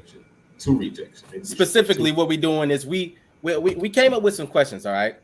rejection. To rejection. Maybe Specifically, what we're doing is we came up with some questions, all right?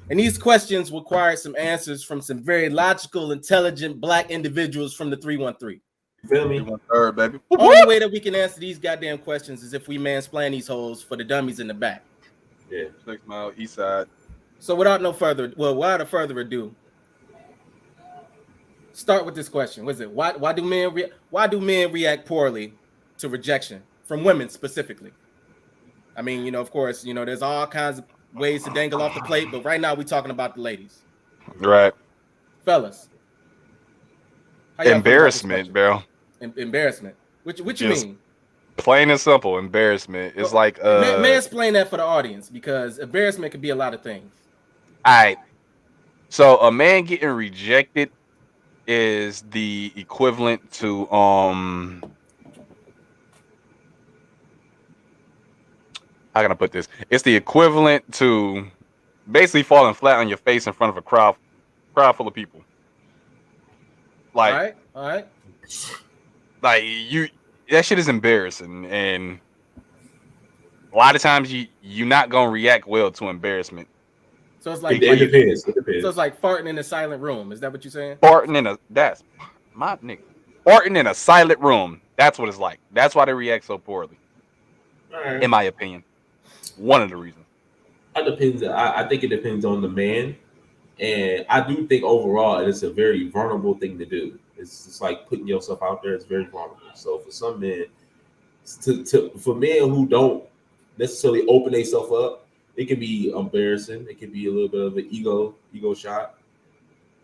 And these questions required some answers from some very logical, intelligent black individuals from the 313. You feel me? 313, baby. Only way that we can answer these goddamn questions is if we mansplain these hoes for the dummies in the back. Yeah. 6 Mile, East Side. So without further ado, start with this question. What is it? Why do men react poorly to rejection from women specifically? I mean, of course, there's all kinds of ways to dangle off the plate, but right now we're talking about the ladies. Right. Fellas. Embarrassment, bro. Embarrassment. What you mean? Plain and simple, embarrassment. It's like explain that for the audience, because embarrassment could be a lot of things. All right. So a man getting rejected is the equivalent to how can I put this? It's the equivalent to basically falling flat on your face in front of a crowd full of people. Like, all right. Like that shit is embarrassing, and a lot of times you're not gonna react well to embarrassment. So it's like it depends. So it's like farting in a silent room. Is that what you're saying? That's my nigga. Farting in a silent room. That's what it's like. That's why they react so poorly. Right. In my opinion. One of the reasons. It depends. I think it depends on the man. And I do think overall it's a very vulnerable thing to do. It's just like putting yourself out there. It's very vulnerable. So for some men, for men who don't necessarily open themselves up, it can be embarrassing. It can be a little bit of an ego shot.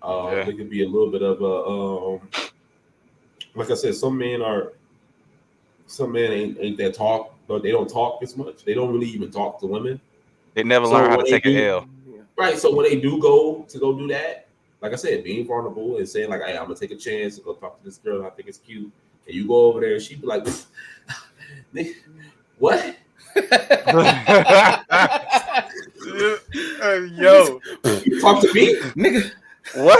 It could be a little bit of a like I said, some men ain't that talk, but they don't talk as much. They don't really even talk to women. They never learn how to take an L. Right. So when they do go do that, like I said, being vulnerable and saying like, hey, I'm gonna take a chance to go talk to this girl and I think it's cute. And you go over there and she be like, what? Yo, you talk to me, nigga. What?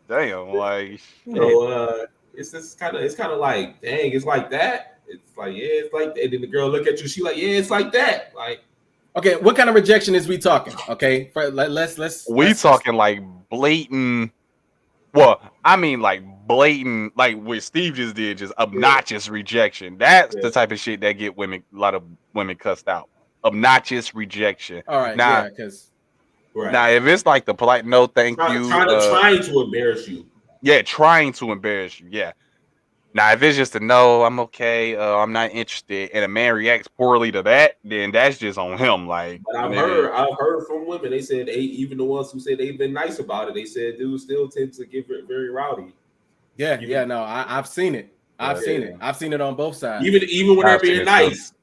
Damn, like so it's kind of like, dang, it's like that. It's like, yeah, it's like that. And then the girl look at you, she like, yeah, it's like that. Like, okay, what kind of rejection is we talking? Okay, let's talking like blatant. Well, I mean like blatant, like what Steve just did, just obnoxious rejection. That's the type of shit that get a lot of women cussed out. Obnoxious rejection. All right, now, now if it's like the polite no, thank you, trying to embarrass you. Yeah, trying to embarrass you. Yeah. Now, if it's just a no, I'm okay, I'm not interested, and a man reacts poorly to that, then that's just on him. Like, but I've heard from women. They said even the ones who said they've been nice about it, they said dudes still tend to get very rowdy. Yeah, no, I've seen it. I've seen it. I've seen it on both sides. Even when they're being nice,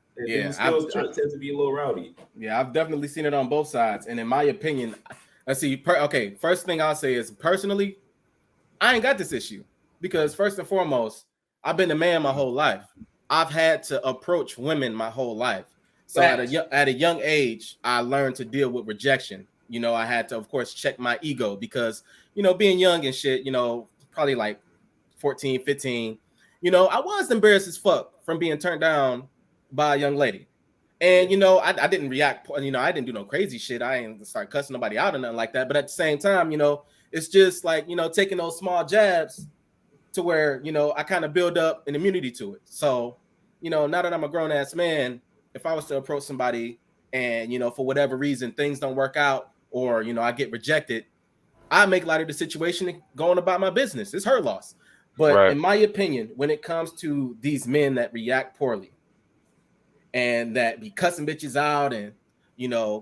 still tend to be a little rowdy. Yeah, I've definitely seen it on both sides. And in my opinion, let's see. Okay, first thing I'll say is personally, I ain't got this issue because first and foremost, I've been a man my whole life. I've had to approach women my whole life. So at a young age, I learned to deal with rejection. I had to, of course, check my ego because, being young and shit, probably like 14, 15, I was embarrassed as fuck from being turned down by a young lady. And, I didn't react, I didn't do no crazy shit. I didn't start cussing nobody out or nothing like that. But at the same time, it's just like, taking those small jabs to where, I kind of build up an immunity to it. So, now that I'm a grown ass man, if I was to approach somebody and, for whatever reason, things don't work out or, I get rejected, I make light of the situation and going about my business. It's her loss. But in my opinion, when it comes to these men that react poorly and that be cussing bitches out and,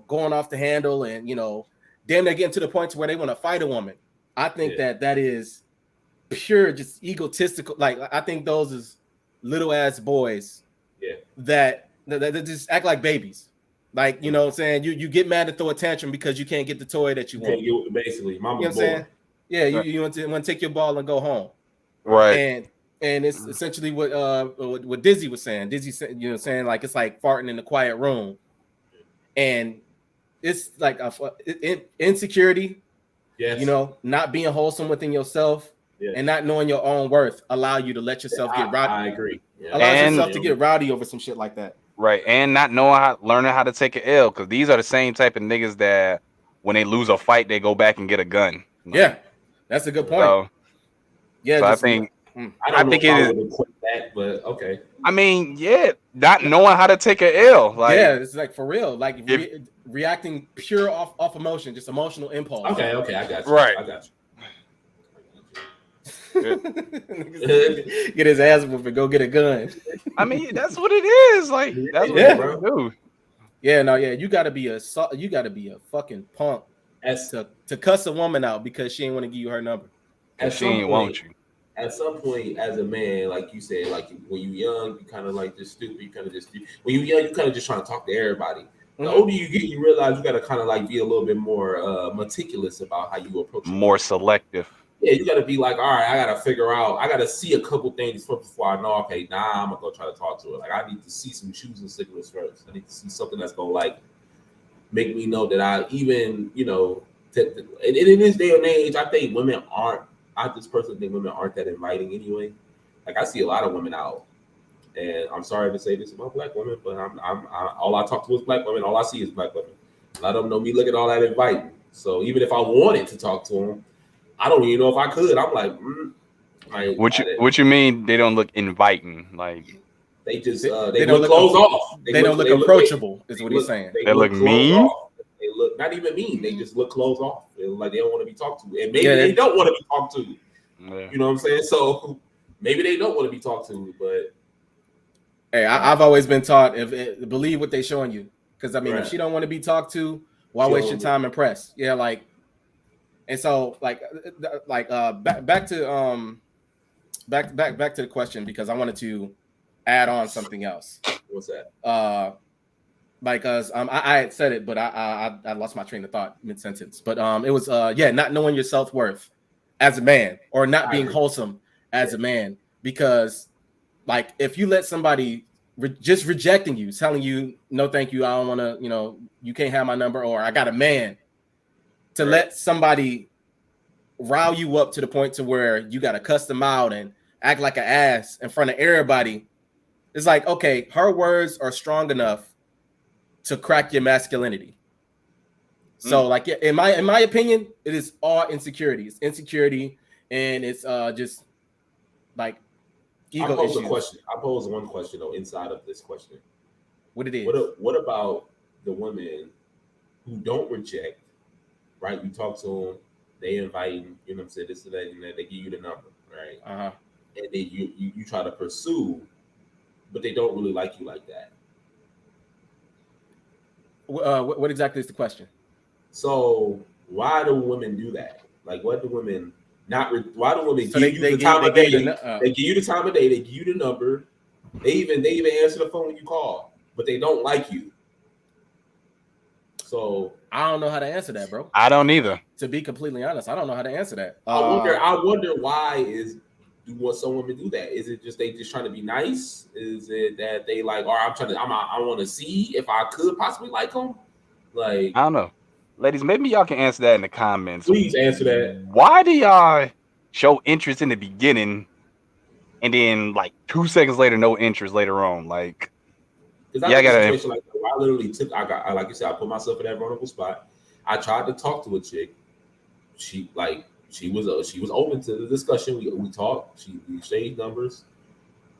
going off the handle and, damn, they're getting to the point to where they want to fight a woman. I think that is pure, just egotistical. Like, I think those is little ass boys that just act like babies. Like, what I'm saying? You get mad and throw a tantrum because you can't get the toy that you want. Basically, mama's what I'm saying? Yeah, you want to take your ball and go home. Right. And it's essentially what Dizzy was saying. Dizzy said, saying like it's like farting in a quiet room. And it's like insecurity. Yes. Not being wholesome within yourself. and not knowing your own worth allow you to let yourself get rowdy. I agree. Yeah. Allows yourself to get rowdy over some shit like that. Right, and not knowing learning how to take an L, because these are the same type of niggas that when they lose a fight, they go back and get a gun. Like, yeah, that's a good point. So, yeah, so I think I think it is that, but okay. I mean, yeah, not knowing how to take an L, like yeah, it's like for real, like reacting pure off emotion, just emotional impulse. Okay, I got you. Right, I got you. Get his ass whooped and go get a gun. I mean, that's what it is. Like that's what it do. Yeah, no, yeah, you gotta be a fucking punk to cuss a woman out because she ain't want to give you her number. She ain't want you. At some point, as a man, like you said, like when you're young, you kind of like just stupid. You kind of just when you're young, you kind of just trying to talk to everybody. The older you get, you realize you got to kind of like be a little bit more meticulous about how you approach. More selective. Yeah, you got to be like, all right, I got to figure out. I got to see a couple things before I know. Okay, I'm gonna go try to talk to her. Like I need to see some shoes and signals first. I need to see something that's gonna like make me know that I even, you know, in this day and age, I think women aren't. I just personally think women aren't that inviting anyway. Like I see a lot of women out, and I'm sorry to say this about black women, but all I talk to is black women. All I see is black women. A lot of them know me look at all that inviting. So even if I wanted to talk to them, I don't even know if I could. I'm like, what you mean? They don't look inviting. Like they just they don't look closed off. They don't look approachable. Is what he's saying. They look mean. They look not even mean. They just look closed off. They look like they don't want to be talked to, and maybe they don't want to be talked to. Yeah. You know what I'm saying? So maybe they don't want to be talked to, but hey, I've always been taught believe what they're showing you. Because I mean, if she don't want to be talked to, why waste your time and press? Yeah, like, and so like back to the question, because I wanted to add on something else. What's that? Because I had said it, but I lost my train of thought mid sentence. But it was not knowing your self-worth as a man, or not being wholesome as a man, because like if you let somebody just rejecting you, telling you no thank you, I don't want to, you can't have my number, or I got a man, to let somebody rile you up to the point to where you got to cuss them out and act like an ass in front of everybody. It's like, okay, her words are strong enough to crack your masculinity. So like, in my opinion, it is all insecurity. It's insecurity, and it's just like ego issues. I pose one question though inside of this question. What it is? What about the women who don't reject? Right, you talk to them, they invite you know what I'm saying, this and that, and that, they give you the number, right? And then you try to pursue, but they don't really like you like that. What exactly is the question? So why do women do that? Like, what do women why do women give you the time of day? They give you the time of day. They give you the number. They even answer the phone when you call, but they don't like you. So I don't know how to answer that, bro. I don't either. To be completely honest, I don't know how to answer that. I wonder why some women do that? Is it just they just trying to be nice? Is it that they like, or I want to see if I could possibly like them? Like, I don't know. Ladies, maybe y'all can answer that in the comments. Please answer that. Why do y'all show interest in the beginning and then like 2 seconds later, no interest later on? Like, because I got a situation like that where I literally like you said, I put myself in that vulnerable spot. I tried to talk to a chick. She was open to the discussion. We talked. We exchanged numbers.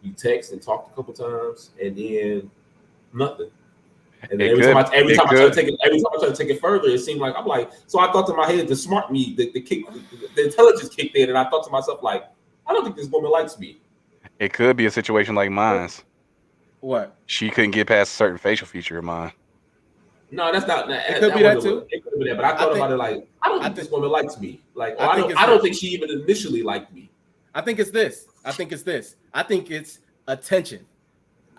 We texted and talked a couple times, and then nothing. And then every time I try to take it further, it seemed like I'm like. So I thought to my head, the smart me, the intelligence kicked in, and I thought to myself, like, I don't think this woman likes me. It could be a situation like mine's. What? She couldn't get past a certain facial feature of mine. No, that's not. It could be that too. It could be that, but I thought about it like, I don't think this woman likes me. Like, I don't think she even initially liked me. I think it's this. I think it's attention.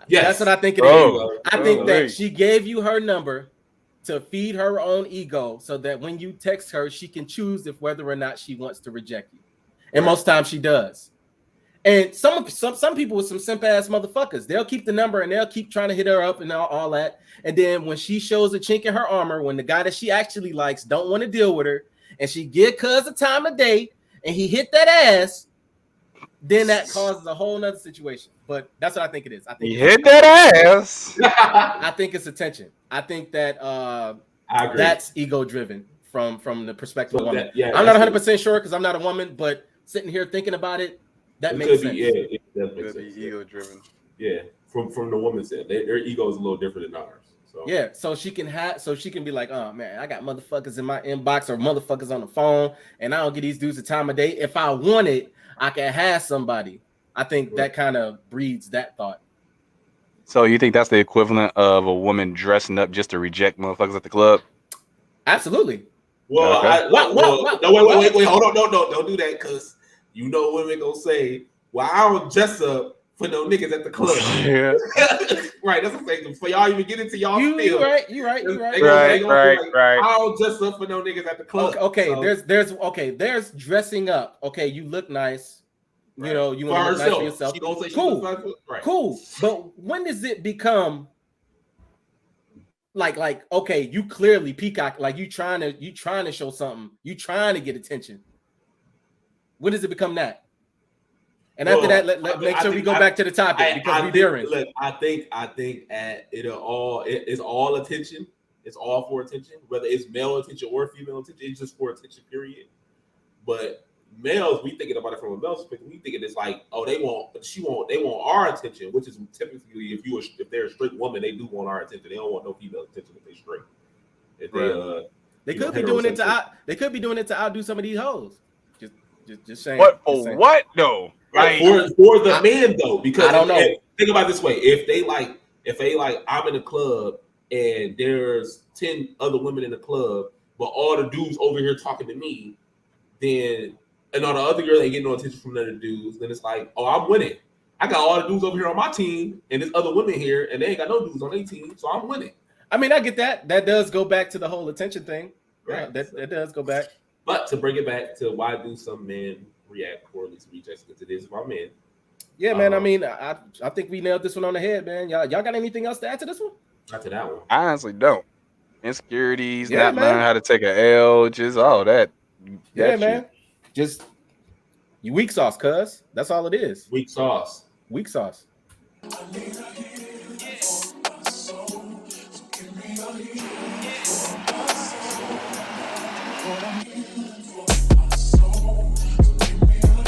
Yes. That's what I think it is. I think that she gave you her number to feed her own ego, so that when you text her, she can choose whether or not she wants to reject you. And most times she does. And some people with some simp ass motherfuckers, they'll keep the number and they'll keep trying to hit her up and all that. And then when she shows a chink in her armor, when the guy that she actually likes don't want to deal with her, and she give cuz a time of day and he hit that ass, then that causes a whole nother situation. But that's what I think it is. I think You hit that ass. I think it's attention. I think that I agree. that's ego driven from the perspective of a woman. Yeah, I'm not 100% sure because I'm not a woman, but sitting here thinking about it, that makes sense. It does make sense. Ego driven. Yeah, from the woman's end, their ego is a little different than ours. So yeah, so she can be like, oh man, I got motherfuckers in my inbox or motherfuckers on the phone, and I don't get these dudes a time of day. If I want it, I can have somebody. I think that kind of breeds that thought. So you think that's the equivalent of a woman dressing up just to reject motherfuckers at the club? Absolutely. Well, okay. No, wait, hold on, don't do that, because you know women gonna say, well, I don't dress up for no niggas at the club. Yeah. Right, that's the thing. For y'all even get into y'all still. You right. Right. I don't dress up for no niggas at the club. Okay, so. there's dressing up. Okay, you look nice. Right. You know, you want to look nice for yourself. She don't say cool. Right. Cool. But when does it become like okay, you clearly peacock, like you trying to show something, you trying to get attention. When does it become that? And after that, let make sure we go back to the topic because we're veering. Look, I think it's all attention. It's all for attention, whether it's male attention or female attention. It's just for attention, period. But males, we thinking about it from a male perspective. We thinking it's like, oh, they want our attention, which is typically if they're a straight woman, they do want our attention. They don't want no female attention if they're straight. If they could be doing it to outdo some of these hoes. Just saying. What for? What? No. Right, for the man though, because I don't know. Think about it this way: if they I'm in a club and there's 10 other women in the club, but all the dudes over here talking to me, then and all the other girls ain't getting no attention from the other dudes, then it's like, oh, I'm winning. I got all the dudes over here on my team, and there's other women here, and they ain't got no dudes on their team, so I'm winning. I mean, I get that. That does go back to the whole attention thing. Right. Yeah, that does go back. But to bring it back to why do some men react poorly to rejection, because it is about men. Yeah, man. I mean, I think we nailed this one on the head, man. Y'all got anything else to add to this one? Not to that one. I honestly don't. Insecurities, not knowing how to take an L, just all that. Yeah, man. Just you weak sauce, cuz. That's all it is. Weak sauce. Weak sauce.